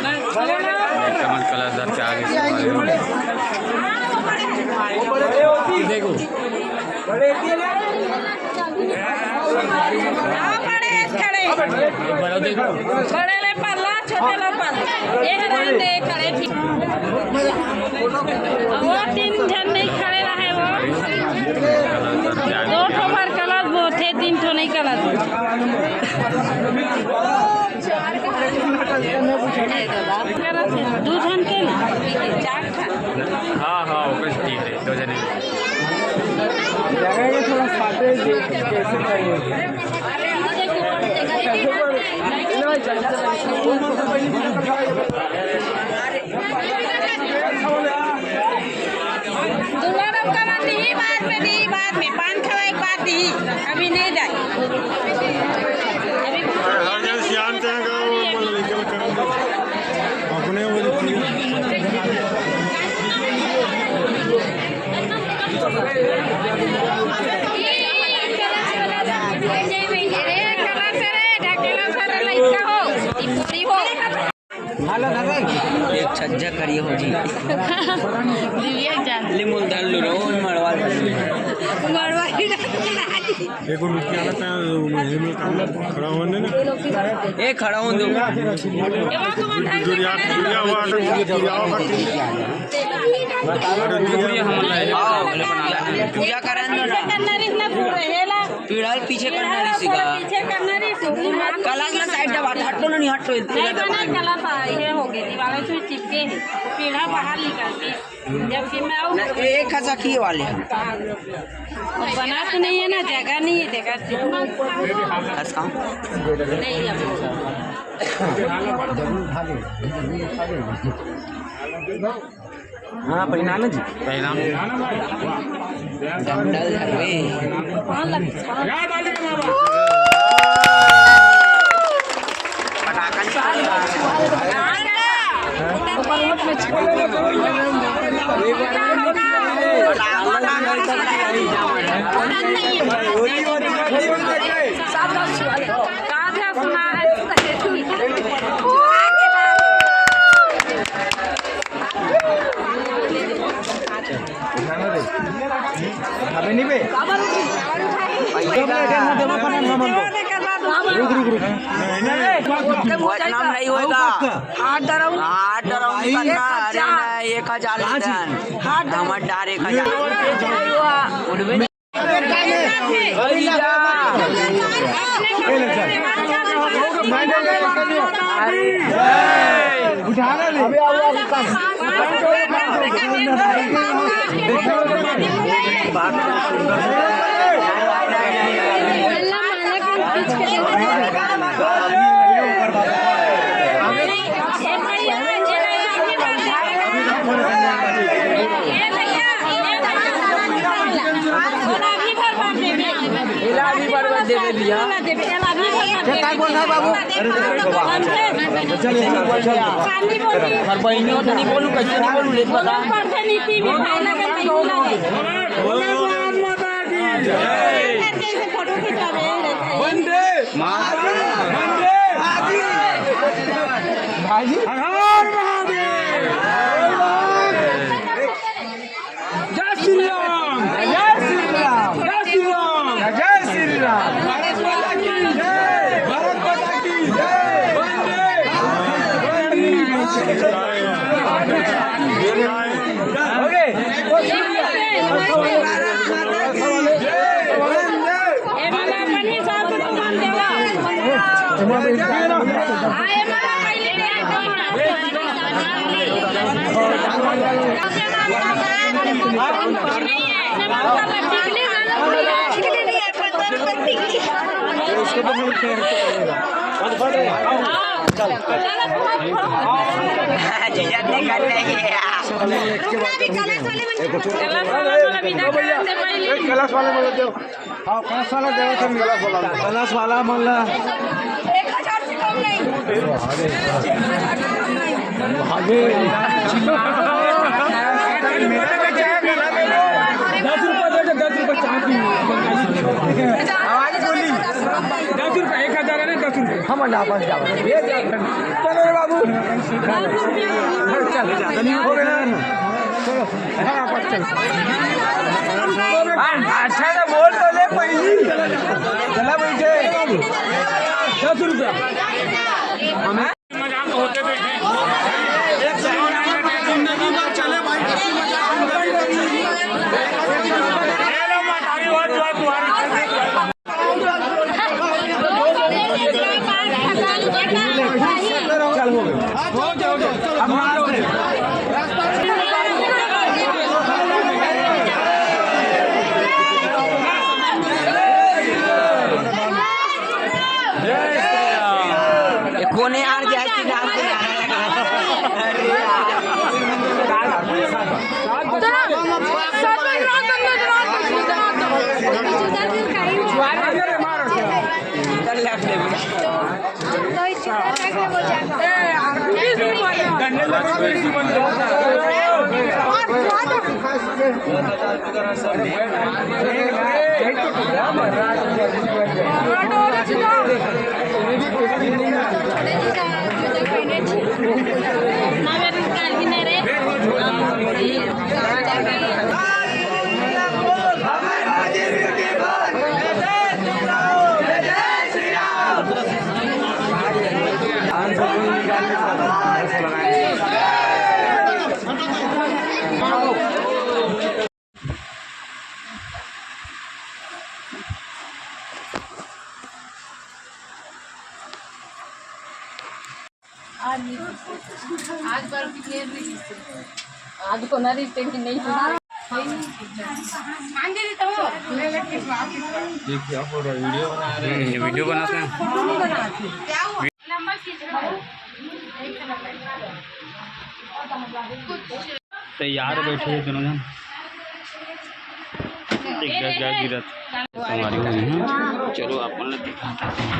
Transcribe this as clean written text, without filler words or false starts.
कमल कलादार के आगे देखो बड़े ले पल्ला छोटे ले पल्ला एक रहने खड़े थी वो 3 जन नहीं खड़े रहे वो 2 ठो पर कलर वो थे 3 ठो नहीं कलर 2 जन के लिए 4 था। हाँ हाँ ओके ठीक है 2 जने जगह थोड़ा सादे कैसे चाहिए बाद में पान खवाए बाद दी अभी नहीं जाए एक छज्जा करी हो जी लिमुल धर लो रो मड़वा एक रुपया आना खड़ा होने ना ए खड़ा हो दो पूजा करा पीढ़ाल पीछे करना कलास ला साइड जब हटो नहीं हटो कला ये हो गई दीवारों से चिपके हैं पीढ़ा बाहर निकल के जबकि मैं आऊँ एक खसा किए वाले बना तो नहीं है ना जगह नहीं है जगह हाँ परिणाम जी परिणाम नाम नहीं होगा हाथ डराऊ एक हजार हमर डार 1000 काय बोल रहा बाबू बहनी नहीं बोलू कैसे नहीं बोलू लेट बता वंदे भाई जय श्री राम जय श्री राम जय श्री राम जय श्री राम भारत माता की जय भारत माता की जय वंदे ओके कलश वाले मला देव हाँ कलश वाला देव कलश वाला मला 1000 से कम नहीं ₹10 चाय पी हम वापस जाओ ये चलो रे बाबू चल हो गया चलो हाँ वापस चल अच्छा तो बोल तो ले पहली चला बैठे 10 रुपया हमें मजाक होते देखे जिंदगी भर चले भाई चल हो जाओ अब मारो कोने यार जैसी नाम से आज कोणा दिसते की नाही वीडियो बनाते हैं तैयार बैठे हैं दोनों जन गिरत हमारी हुई है चलो अपन दिखाता है